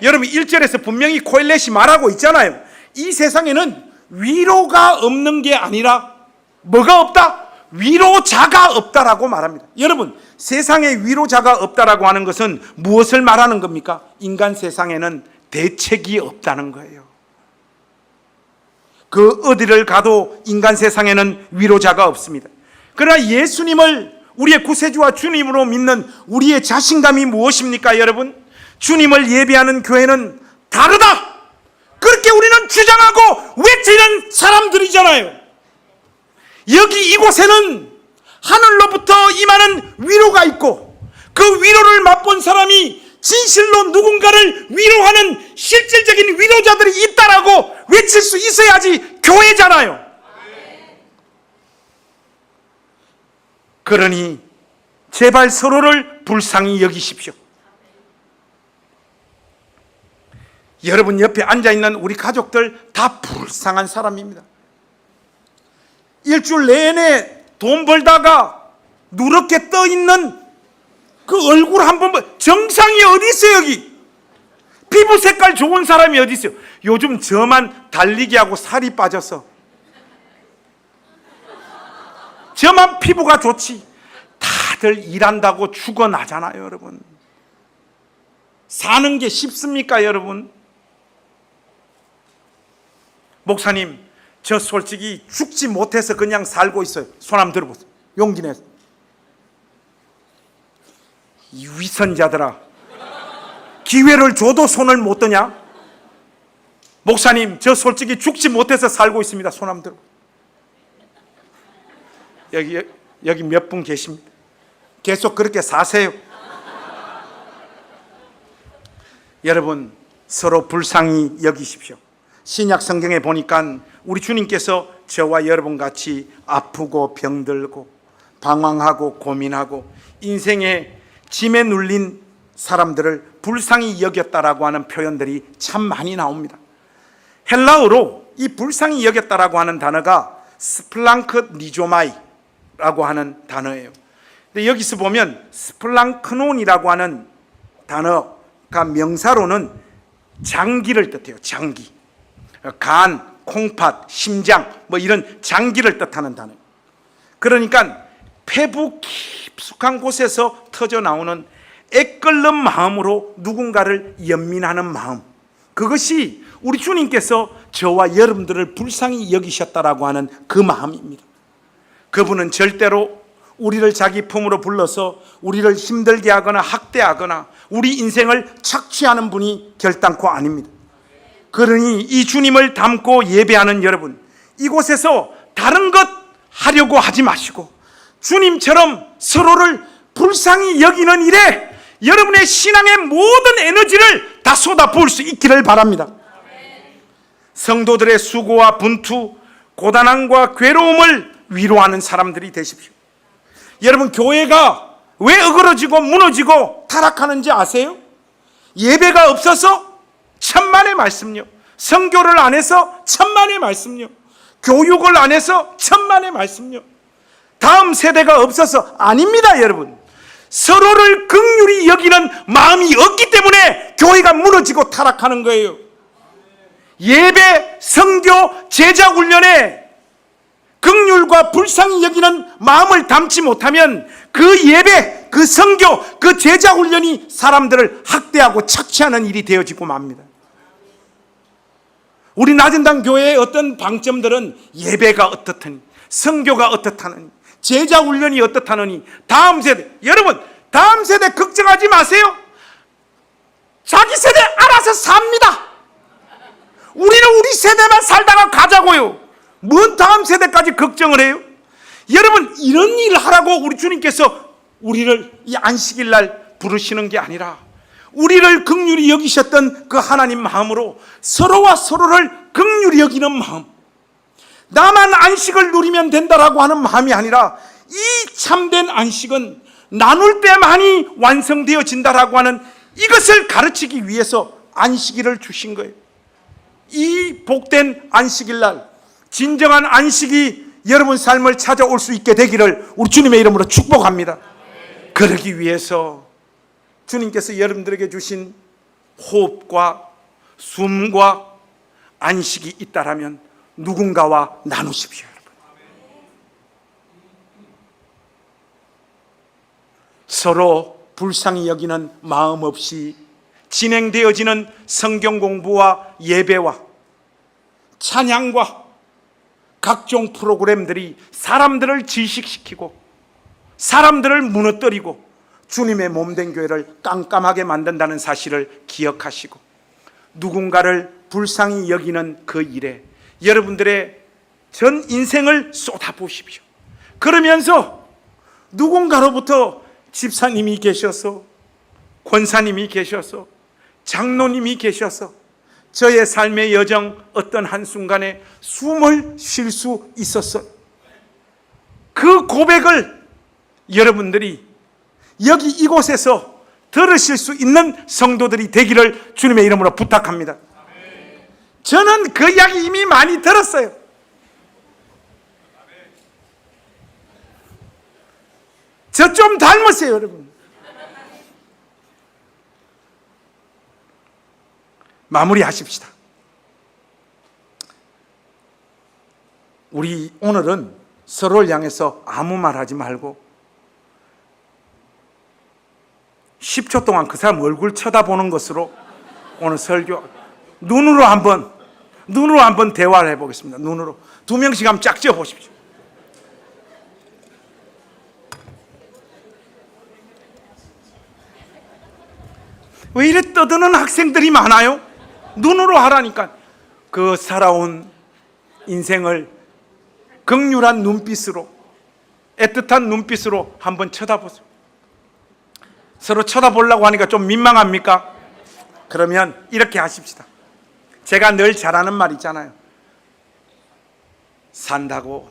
여러분 1절에서 분명히 코엘렛이 말하고 있잖아요. 이 세상에는 위로가 없는 게 아니라 뭐가 없다? 위로자가 없다라고 말합니다. 여러분 세상에 위로자가 없다라고 하는 것은 무엇을 말하는 겁니까? 인간 세상에는 대책이 없다는 거예요. 그 어디를 가도 인간 세상에는 위로자가 없습니다. 그러나 예수님을 우리의 구세주와 주님으로 믿는 우리의 자신감이 무엇입니까? 여러분, 주님을 예배하는 교회는 다르다, 그렇게 우리는 주장하고 외치는 사람들이잖아요. 여기 이곳에는 하늘로부터 임하는 위로가 있고 그 위로를 맛본 사람이 진실로 누군가를 위로하는 실질적인 위로자들이 있다라고 외칠 수 있어야지 교회잖아요. 그러니 제발 서로를 불쌍히 여기십시오. 여러분 옆에 앉아있는 우리 가족들 다 불쌍한 사람입니다. 일주일 내내 돈 벌다가 누렇게 떠있는 그 얼굴 한번 봐. 정상이 어디 있어요? 여기 피부 색깔 좋은 사람이 어디 있어요? 요즘 저만 달리기 하고 살이 빠져서 저만 피부가 좋지. 다들 일한다고 죽어나잖아요. 여러분 사는 게 쉽습니까? 여러분 목사님 저 솔직히 죽지 못해서 그냥 살고 있어요. 손 한번 들어보세요. 용기 내서. 이 위선자들아, 기회를 줘도 손을 못 드냐? 목사님 저 솔직히 죽지 못해서 살고 있습니다. 손 한번 들어. 여기 몇 분 계십니다. 계속 그렇게 사세요. 여러분 서로 불쌍히 여기십시오. 신약 성경에 보니까 우리 주님께서 저와 여러분 같이 아프고 병들고 방황하고 고민하고 인생의 짐에 눌린 사람들을 불쌍히 여겼다라고 하는 표현들이 참 많이 나옵니다. 헬라어로 이 불쌍히 여겼다라고 하는 단어가 스플랑크 니조마이라고 하는 단어예요. 근데 여기서 보면 스플랑크논이라고 하는 단어가 명사로는 장기를 뜻해요. 장기. 간, 콩팥, 심장 뭐 이런 장기를 뜻하는 단어예요. 그러니까 폐부 깊숙한 곳에서 터져 나오는 애끓는 마음으로 누군가를 연민하는 마음, 그것이 우리 주님께서 저와 여러분들을 불쌍히 여기셨다라고 하는 그 마음입니다. 그분은 절대로 우리를 자기 품으로 불러서 우리를 힘들게 하거나 학대하거나 우리 인생을 착취하는 분이 결단코 아닙니다. 그러니 이 주님을 닮고 예배하는 여러분, 이곳에서 다른 것 하려고 하지 마시고 주님처럼 서로를 불쌍히 여기는 일에 여러분의 신앙의 모든 에너지를 다 쏟아부을 수 있기를 바랍니다. 성도들의 수고와 분투, 고단함과 괴로움을 위로하는 사람들이 되십시오. 여러분, 교회가 왜 어그러지고 무너지고 타락하는지 아세요? 예배가 없어서 천만의 말씀요, 선교를 안 해서 천만의 말씀요, 교육을 안 해서 천만의 말씀요, 다음 세대가 없어서 아닙니다. 여러분, 서로를 긍휼히 여기는 마음이 없기 때문에 교회가 무너지고 타락하는 거예요. 예배, 선교, 제자 훈련에 긍휼과 불쌍히 여기는 마음을 담지 못하면 그 예배, 그 선교, 그 제자 훈련이 사람들을 학대하고 착취하는 일이 되어지고 맙니다. 우리 나전당 교회의 어떤 방점들은 예배가 어떻더니, 선교가 어떻다느니, 제자 훈련이 어떻다느니, 다음 세대, 여러분, 다음 세대 걱정하지 마세요. 자기 세대 알아서 삽니다. 우리는 우리 세대만 살다가 가자고요. 뭔 다음 세대까지 걱정을 해요? 여러분, 이런 일을 하라고 우리 주님께서 우리를 이 안식일 날 부르시는 게 아니라, 우리를 긍휼히 여기셨던 그 하나님 마음으로 서로와 서로를 긍휼히 여기는 마음, 나만 안식을 누리면 된다라고 하는 마음이 아니라, 이 참된 안식은 나눌 때만이 완성되어진다라고 하는 이것을 가르치기 위해서 안식일을 주신 거예요. 이 복된 안식일 날, 진정한 안식이 여러분 삶을 찾아올 수 있게 되기를 우리 주님의 이름으로 축복합니다. 그러기 위해서 주님께서 여러분들에게 주신 호흡과 숨과 안식이 있다라면 누군가와 나누십시오. 여러분, 서로 불쌍히 여기는 마음 없이 진행되어지는 성경 공부와 예배와 찬양과 각종 프로그램들이 사람들을 질식시키고 사람들을 무너뜨리고 주님의 몸된 교회를 깜깜하게 만든다는 사실을 기억하시고, 누군가를 불쌍히 여기는 그 일에 여러분들의 전 인생을 쏟아부으십시오. 그러면서 누군가로부터 집사님이 계셔서, 권사님이 계셔서, 장로님이 계셔서 저의 삶의 여정 어떤 한순간에 숨을 쉴 수 있었어요. 그 고백을 여러분들이 여기 이곳에서 들으실 수 있는 성도들이 되기를 주님의 이름으로 부탁합니다. 저는 그 이야기 이미 많이 들었어요. 저 좀 닮으세요, 여러분. 마무리하십시다. 우리 오늘은 서로를 향해서 아무 말 하지 말고 10초 동안 그 사람 얼굴 쳐다보는 것으로 오늘 설교, 눈으로 한번 대화를 해보겠습니다. 눈으로 두 명씩 한번 짝 지어 보십시오. 왜 이래 떠드는 학생들이 많아요? 눈으로 하라니까. 그 살아온 인생을 긍휼한 눈빛으로, 애틋한 눈빛으로 한번 쳐다보세요. 서로 쳐다보려고 하니까 좀 민망합니까? 그러면 이렇게 하십시다. 제가 늘 잘하는 말 있잖아요. 산다고,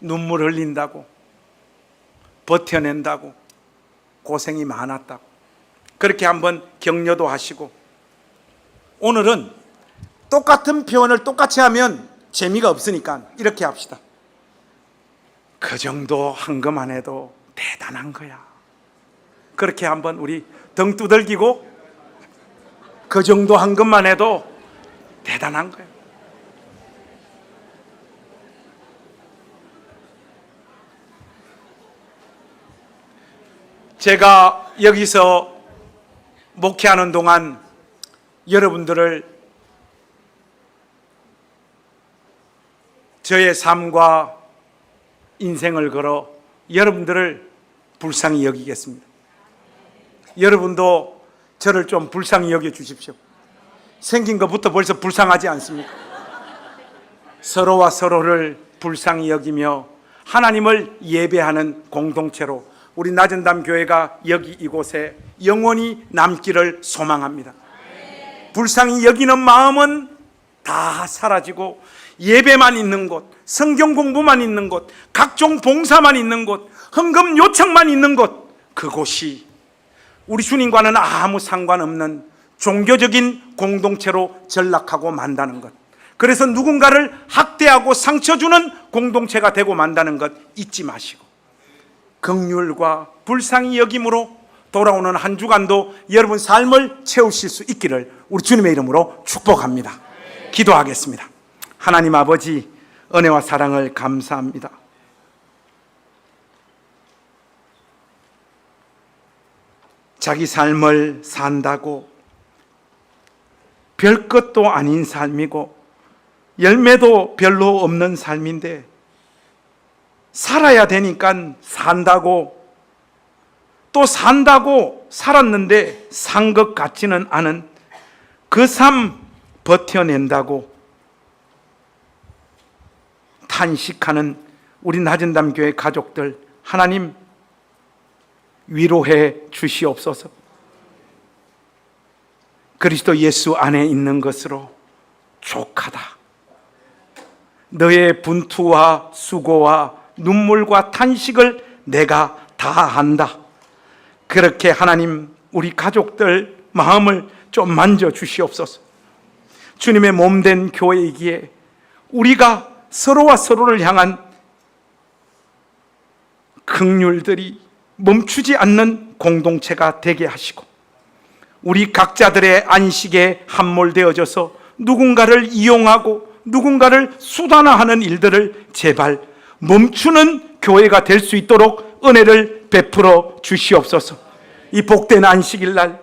눈물 흘린다고, 버텨낸다고, 고생이 많았다고, 그렇게 한번 격려도 하시고, 오늘은 똑같은 표현을 똑같이 하면 재미가 없으니까 이렇게 합시다. 그 정도 한 것만 해도 대단한 거야. 그렇게 한번 우리 등 두들기고, 그 정도 한 것만 해도 대단한 거예요. 제가 여기서 목회하는 동안 여러분들을 저의 삶과 인생을 걸어 여러분들을 불쌍히 여기겠습니다. 여러분도 저를 좀 불쌍히 여겨 주십시오. 생긴 것부터 벌써 불쌍하지 않습니까? 서로와 서로를 불쌍히 여기며 하나님을 예배하는 공동체로 우리 나전담 교회가 여기 이곳에 영원히 남기를 소망합니다. 불쌍히 여기는 마음은 다 사라지고 예배만 있는 곳, 성경 공부만 있는 곳, 각종 봉사만 있는 곳, 헌금 요청만 있는 곳, 그곳이 우리 주님과는 아무 상관없는 종교적인 공동체로 전락하고 만다는 것, 그래서 누군가를 학대하고 상처 주는 공동체가 되고 만다는 것 잊지 마시고, 긍휼과 불쌍히 여김으로 돌아오는 한 주간도 여러분 삶을 채우실 수 있기를 우리 주님의 이름으로 축복합니다. 기도하겠습니다. 하나님 아버지, 은혜와 사랑을 감사합니다. 자기 삶을 산다고 별 것도 아닌 삶이고 열매도 별로 없는 삶인데, 살아야 되니까 산다고, 또 산다고 살았는데 산 것 같지는 않은 그 삶 버텨낸다고 탄식하는 우리 낮은담 교회 가족들, 하나님 위로해 주시옵소서. 그리스도 예수 안에 있는 것으로 족하다. 너의 분투와 수고와 눈물과 탄식을 내가 다 한다. 그렇게 하나님 우리 가족들 마음을 좀 만져 주시옵소서. 주님의 몸된 교회이기에 우리가 서로와 서로를 향한 긍휼들이 멈추지 않는 공동체가 되게 하시고, 우리 각자들의 안식에 함몰되어져서 누군가를 이용하고 누군가를 수단화하는 일들을 제발 멈추는 교회가 될 수 있도록 은혜를 베풀어 주시옵소서. 이 복된 안식일 날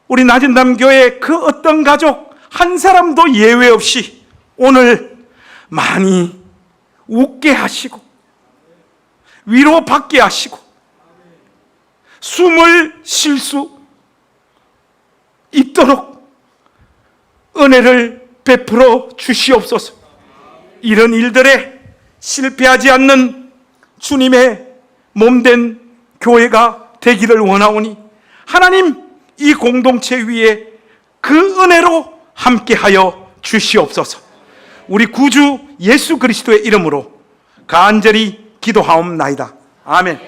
우리 낮은담 교회 그 어떤 가족 한 사람도 예외 없이 오늘 많이 웃게 하시고 위로받게 하시고 숨을 쉴 수 있도록 은혜를 베풀어 주시옵소서. 이런 일들에 실패하지 않는 주님의 몸된 교회가 되기를 원하오니, 하나님 이 공동체 위에 그 은혜로 함께하여 주시옵소서. 우리 구주 예수 그리스도의 이름으로 간절히 기도하옵나이다. 아멘.